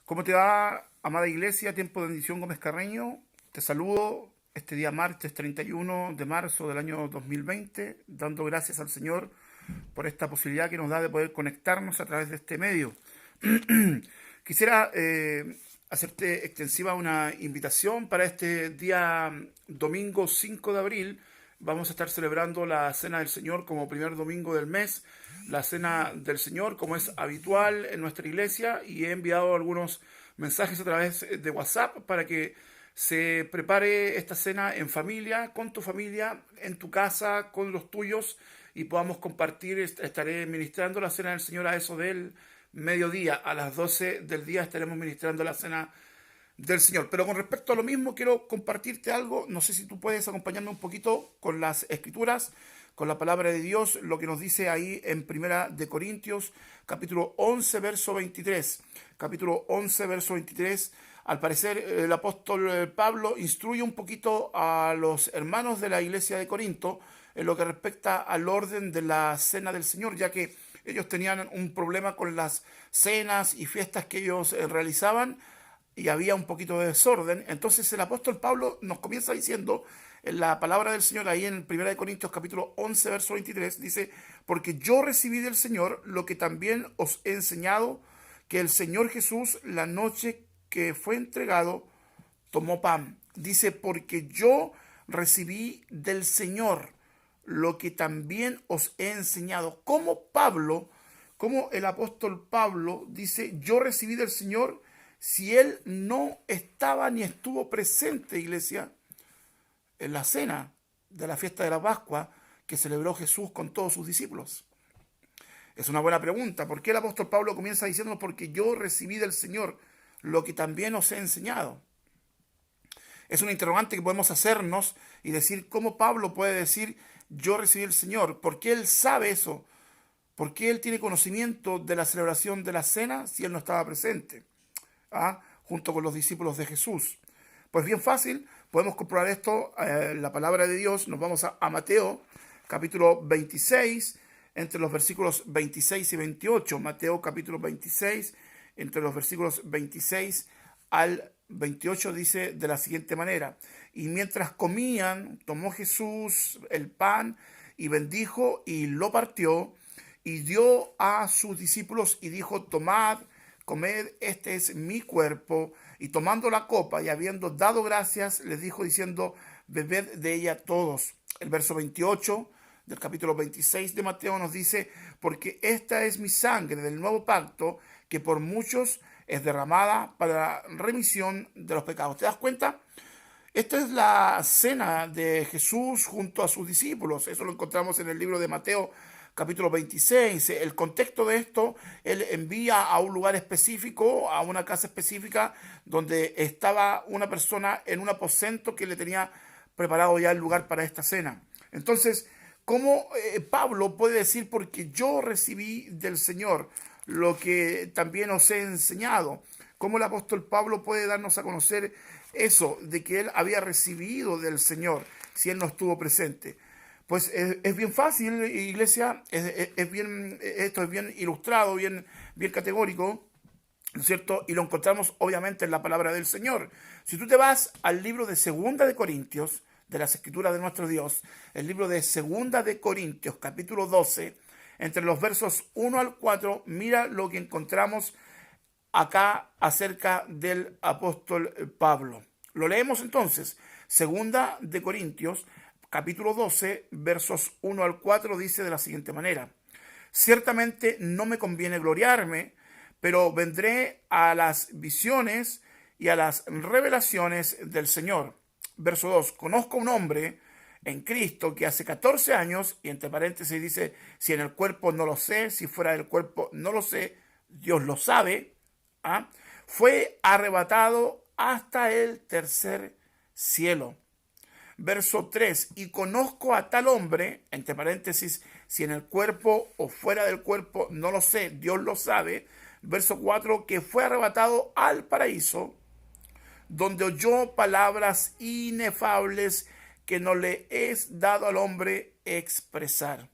¿Cómo te va, amada iglesia? Tiempo de bendición Gómez Carreño. Te saludo este día martes 31 de marzo del año 2020, dando gracias al Señor por esta posibilidad que nos da de poder conectarnos a través de este medio. Quisiera hacerte extensiva una invitación para este día domingo 5 de abril. Vamos a estar celebrando la Cena del Señor como primer domingo del mes, la Cena del Señor como es habitual en nuestra iglesia, y he enviado algunos mensajes a través de WhatsApp para que se prepare esta cena en familia, con tu familia, en tu casa, con los tuyos, y podamos compartir. Estaré ministrando la Cena del Señor a eso del mediodía. A las 12 del día estaremos ministrando la Cena del Señor. Pero con respecto a lo mismo, quiero compartirte algo. No sé si tú puedes acompañarme un poquito con las escrituras, con la palabra de Dios, lo que nos dice ahí en Primera de Corintios, capítulo 11, verso 23. Capítulo 11, verso 23. Al parecer, el apóstol Pablo instruye un poquito a los hermanos de la iglesia de Corinto en lo que respecta al orden de la cena del Señor, ya que ellos tenían un problema con las cenas y fiestas que ellos realizaban, y había un poquito de desorden. Entonces el apóstol Pablo nos comienza diciendo en la palabra del Señor, ahí en 1 Corintios capítulo 11, verso 23, dice: porque yo recibí del Señor lo que también os he enseñado, que el Señor Jesús, la noche que fue entregado, tomó pan. Dice: porque yo recibí del Señor lo que también os he enseñado. Como el apóstol Pablo dice: yo recibí del Señor, si él no estaba ni estuvo presente, iglesia, en la cena de la fiesta de la Pascua que celebró Jesús con todos sus discípulos? Es una buena pregunta. ¿Por qué el apóstol Pablo comienza diciendo: porque yo recibí del Señor lo que también os he enseñado? Es un interrogante que podemos hacernos y decir: ¿cómo Pablo puede decir yo recibí del Señor? ¿Por qué él sabe eso? ¿Por qué él tiene conocimiento de la celebración de la cena si él no estaba presente junto con los discípulos de Jesús? Pues bien fácil, podemos comprobar esto en la palabra de Dios. Nos vamos a Mateo capítulo 26, entre los versículos 26 y 28. Mateo capítulo 26, entre los versículos 26 al 28, dice de la siguiente manera: y mientras comían, tomó Jesús el pan y bendijo y lo partió y dio a sus discípulos y dijo: tomad, comed, este es mi cuerpo. Y tomando la copa y habiendo dado gracias, les dijo diciendo: bebed de ella todos. El verso 28 del capítulo 26 de Mateo nos dice: porque esta es mi sangre del nuevo pacto, que por muchos es derramada para la remisión de los pecados. ¿Te das cuenta? Esta es la cena de Jesús junto a sus discípulos. Eso lo encontramos en el libro de Mateo capítulo 26. El contexto de esto: él envía a un lugar específico, a una casa específica, donde estaba una persona en un aposento que le tenía preparado ya el lugar para esta cena. Entonces, ¿cómo Pablo puede decir: porque yo recibí del Señor lo que también os he enseñado? ¿Cómo el apóstol Pablo puede darnos a conocer eso, de que él había recibido del Señor si él no estuvo presente? Pues es bien fácil, iglesia. Esto es bien ilustrado, bien categórico, ¿no es cierto? Y lo encontramos obviamente en la palabra del Señor. Si tú te vas al libro de Segunda de Corintios, de las Escrituras de nuestro Dios, el libro de Segunda de Corintios, capítulo 12, entre los versos 1 al 4, mira lo que encontramos acá acerca del apóstol Pablo. Lo leemos entonces. Segunda de Corintios, capítulo 12, versos 1 al 4, dice de la siguiente manera: ciertamente no me conviene gloriarme, pero vendré a las visiones y a las revelaciones del Señor. Verso 2: conozco a un hombre en Cristo que hace 14 años, y entre paréntesis dice: si en el cuerpo no lo sé, si fuera del cuerpo no lo sé, Dios lo sabe, fue arrebatado hasta el tercer cielo. Verso 3: y conozco a tal hombre, entre paréntesis, si en el cuerpo o fuera del cuerpo no lo sé, Dios lo sabe. Verso 4: que fue arrebatado al paraíso, donde oyó palabras inefables que no le es dado al hombre expresar.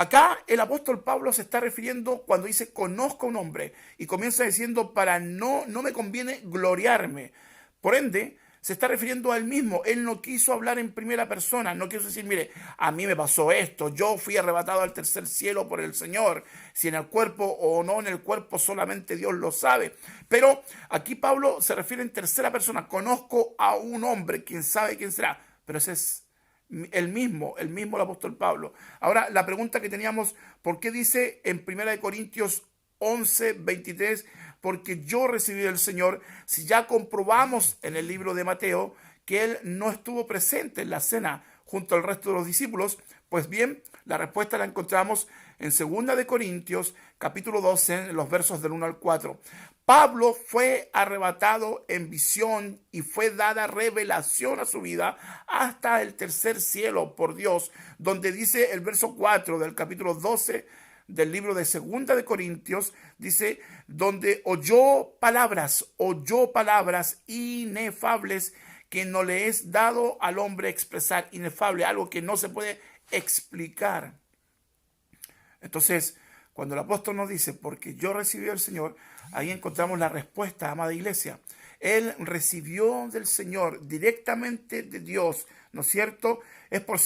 Acá el apóstol Pablo se está refiriendo cuando dice conozco a un hombre y comienza diciendo no me conviene gloriarme. Por ende, se está refiriendo a él mismo. Él no quiso hablar en primera persona, no quiso decir, mire, a mí me pasó esto, yo fui arrebatado al tercer cielo por el Señor. Si en el cuerpo o no en el cuerpo solamente Dios lo sabe. Pero aquí Pablo se refiere en tercera persona. Conozco a un hombre, quién sabe quién será. Pero ese es el mismo el apóstol Pablo. Ahora, la pregunta que teníamos, ¿por qué dice en 1 Corintios 11:23? Porque yo recibí del Señor, si ya comprobamos en el libro de Mateo que él no estuvo presente en la cena junto al resto de los discípulos, pues bien, la respuesta la encontramos en 2 Corintios, capítulo 12, en los versos del 1 al 4. Pablo fue arrebatado en visión y fue dada revelación a su vida hasta el tercer cielo por Dios, donde dice el verso 4 del capítulo 12 del libro de 2 Corintios, dice, donde oyó palabras inefables que no le es dado al hombre expresar. Inefable, algo que no se puede explicar. Entonces, cuando el apóstol nos dice, porque yo recibí del Señor, ahí encontramos la respuesta, amada iglesia. Él recibió del Señor directamente de Dios, ¿no es cierto? Es por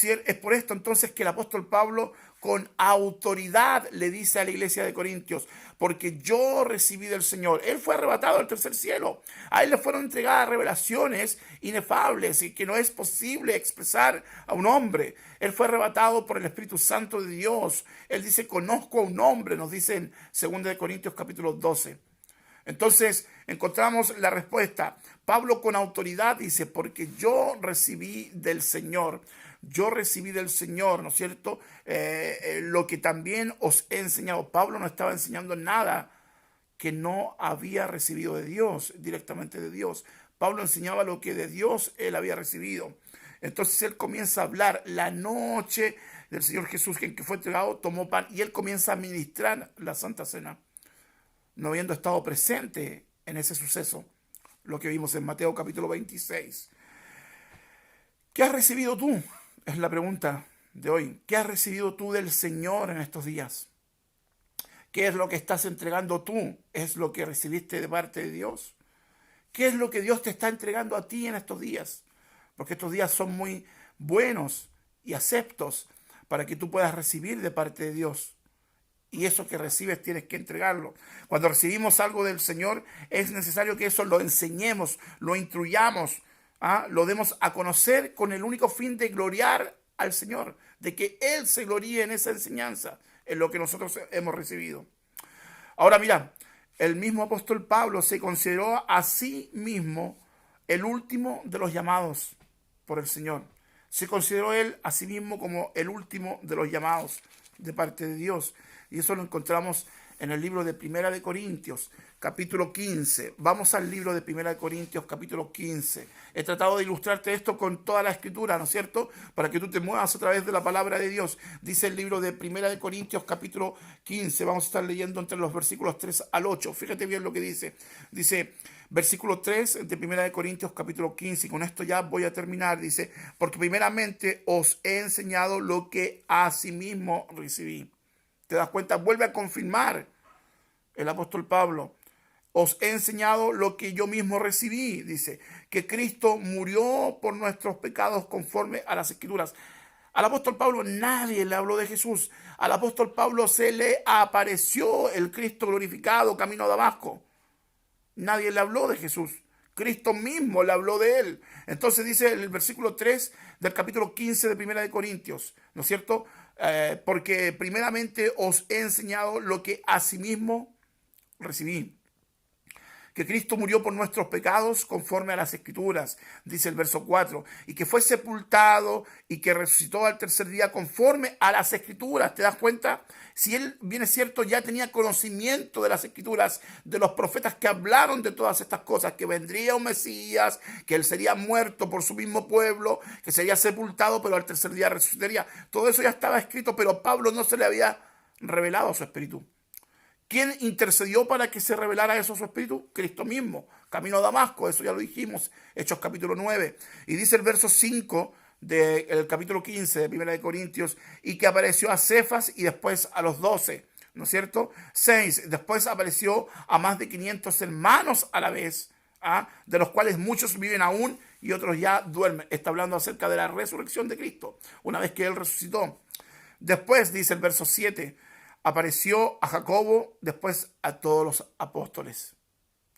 esto entonces que el apóstol Pablo con autoridad le dice a la iglesia de Corintios, porque yo recibí del Señor. Él fue arrebatado al tercer cielo. A él le fueron entregadas revelaciones inefables y que no es posible expresar a un hombre. Él fue arrebatado por el Espíritu Santo de Dios. Él dice, conozco a un hombre, nos dice en 2 Corintios capítulo 12. Entonces encontramos la respuesta. Pablo con autoridad dice, porque yo recibí del Señor. Yo recibí del Señor, ¿no es cierto? Lo que también os he enseñado. Pablo no estaba enseñando nada que no había recibido de Dios, directamente de Dios. Pablo enseñaba lo que de Dios él había recibido. Entonces él comienza a hablar la noche del Señor Jesús, en que fue entregado, tomó pan y él comienza a ministrar la Santa Cena, no habiendo estado presente en ese suceso, lo que vimos en Mateo capítulo 26. ¿Qué has recibido tú? Es la pregunta de hoy. ¿Qué has recibido tú del Señor en estos días? ¿Qué es lo que estás entregando tú? ¿Es lo que recibiste de parte de Dios? ¿Qué es lo que Dios te está entregando a ti en estos días? Porque estos días son muy buenos y aceptos para que tú puedas recibir de parte de Dios. Y eso que recibes tienes que entregarlo. Cuando recibimos algo del Señor, es necesario que eso lo enseñemos, lo instruyamos, lo demos a conocer con el único fin de gloriar al Señor, de que Él se gloríe en esa enseñanza, en lo que nosotros hemos recibido. Ahora mira, el mismo apóstol Pablo se consideró a sí mismo el último de los llamados por el Señor. Se consideró él a sí mismo como el último de los llamados de parte de Dios. Y eso lo encontramos en el libro de 1 Corintios, capítulo 15. Vamos al libro de 1 Corintios, capítulo 15. He tratado de ilustrarte esto con toda la escritura, ¿no es cierto? Para que tú te muevas a través de la palabra de Dios. Dice el libro de 1 Corintios, capítulo 15. Vamos a estar leyendo entre los versículos 3 al 8. Fíjate bien lo que dice. Dice, versículo 3 de 1 Corintios, capítulo 15. Y con esto ya voy a terminar. Dice, porque primeramente os he enseñado lo que asimismo recibí. ¿Te das cuenta? Vuelve a confirmar el apóstol Pablo. Os he enseñado lo que yo mismo recibí, dice, que Cristo murió por nuestros pecados conforme a las Escrituras. Al apóstol Pablo nadie le habló de Jesús. Al apóstol Pablo se le apareció el Cristo glorificado camino a Damasco. Nadie le habló de Jesús. Cristo mismo le habló de él. Entonces dice el versículo 3 del capítulo 15 de 1 Corintios, ¿no es cierto? Porque primeramente os he enseñado lo que asimismo recibí, que Cristo murió por nuestros pecados conforme a las Escrituras, dice el verso 4, y que fue sepultado y que resucitó al tercer día conforme a las Escrituras. ¿Te das cuenta? Si él, bien es cierto, ya tenía conocimiento de las Escrituras, de los profetas que hablaron de todas estas cosas, que vendría un Mesías, que él sería muerto por su mismo pueblo, que sería sepultado, pero al tercer día resucitaría. Todo eso ya estaba escrito, pero Pablo no se le había revelado a su espíritu. ¿Quién intercedió para que se revelara eso a su espíritu? Cristo mismo, camino a Damasco, eso ya lo dijimos, Hechos capítulo 9. Y dice el verso 5 del capítulo 15 de Primera de Corintios, y que apareció a Cefas y después a los 12, ¿no es cierto? 6, después apareció a más de 500 hermanos a la vez, ¿ah? De los cuales muchos viven aún y otros ya duermen. Está hablando acerca de la resurrección de Cristo, una vez que Él resucitó. Después, dice el verso 7, apareció a Jacobo, después a todos los apóstoles.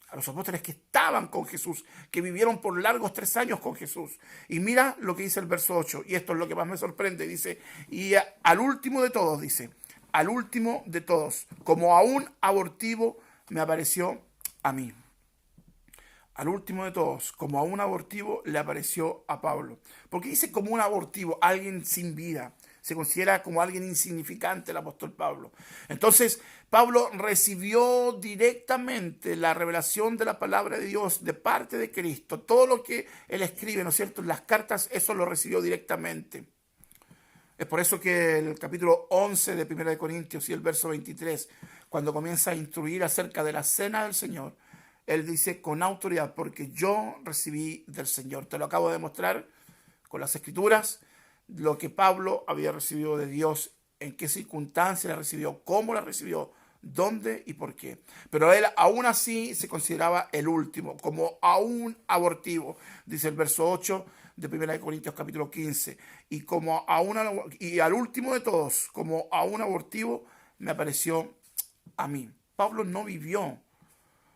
A los apóstoles que estaban con Jesús, que vivieron por largos 3 años con Jesús. Y mira lo que dice el verso 8, y esto es lo que más me sorprende, dice, y al último de todos, dice, al último de todos, como a un abortivo me apareció a mí. Al último de todos, como a un abortivo, le apareció a Pablo. Porque dice como un abortivo, alguien sin vida. Se considera como alguien insignificante el apóstol Pablo. Entonces, Pablo recibió directamente la revelación de la palabra de Dios de parte de Cristo. Todo lo que él escribe, ¿no es cierto?, en las cartas, eso lo recibió directamente. Es por eso que el capítulo 11 de 1 de Corintios y el verso 23, cuando comienza a instruir acerca de la cena del Señor, él dice con autoridad, porque yo recibí del Señor. Te lo acabo de mostrar con las Escrituras, lo que Pablo había recibido de Dios, en qué circunstancias la recibió, cómo la recibió, dónde y por qué. Pero él aún así se consideraba el último, como aún abortivo, dice el verso 8 de 1 Corintios capítulo 15. Y al último de todos, como a un abortivo, me apareció a mí. Pablo no vivió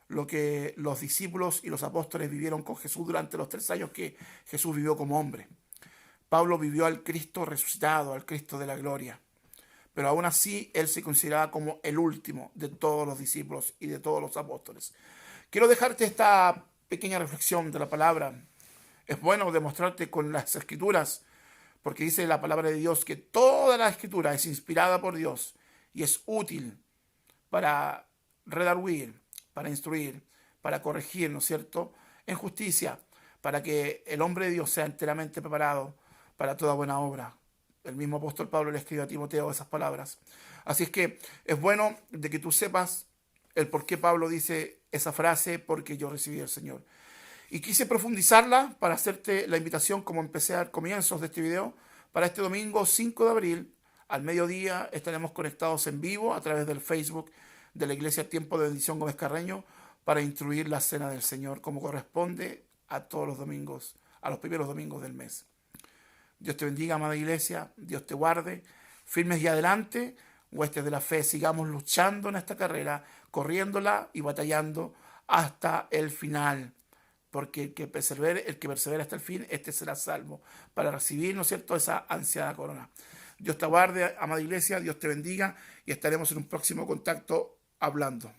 lo que los discípulos y los apóstoles vivieron con Jesús durante los 3 años que Jesús vivió como hombre. Pablo vivió al Cristo resucitado, al Cristo de la gloria. Pero aún así, él se consideraba como el último de todos los discípulos y de todos los apóstoles. Quiero dejarte esta pequeña reflexión de la palabra. Es bueno demostrarte con las Escrituras, porque dice la palabra de Dios que toda la Escritura es inspirada por Dios y es útil para redarguir, para instruir, para corregir, ¿no es cierto?, en justicia, para que el hombre de Dios sea enteramente preparado para toda buena obra. El mismo apóstol Pablo le escribió a Timoteo esas palabras. Así es que es bueno de que tú sepas el por qué Pablo dice esa frase, porque yo recibí del Señor. Y quise profundizarla para hacerte la invitación, como empecé a comienzos de este video, para este domingo 5 de abril, al mediodía, estaremos conectados en vivo a través del Facebook de la Iglesia Tiempo de Bendición Gómez Carreño, para instruir la cena del Señor, como corresponde a todos los domingos, a los primeros domingos del mes. Dios te bendiga, amada iglesia, Dios te guarde, firmes y adelante, huestes de la fe, sigamos luchando en esta carrera, corriéndola y batallando hasta el final, porque el que persevera hasta el fin, este será salvo, para recibir, ¿no es cierto?, esa ansiada corona. Dios te guarde, amada iglesia, Dios te bendiga, y estaremos en un próximo contacto hablando.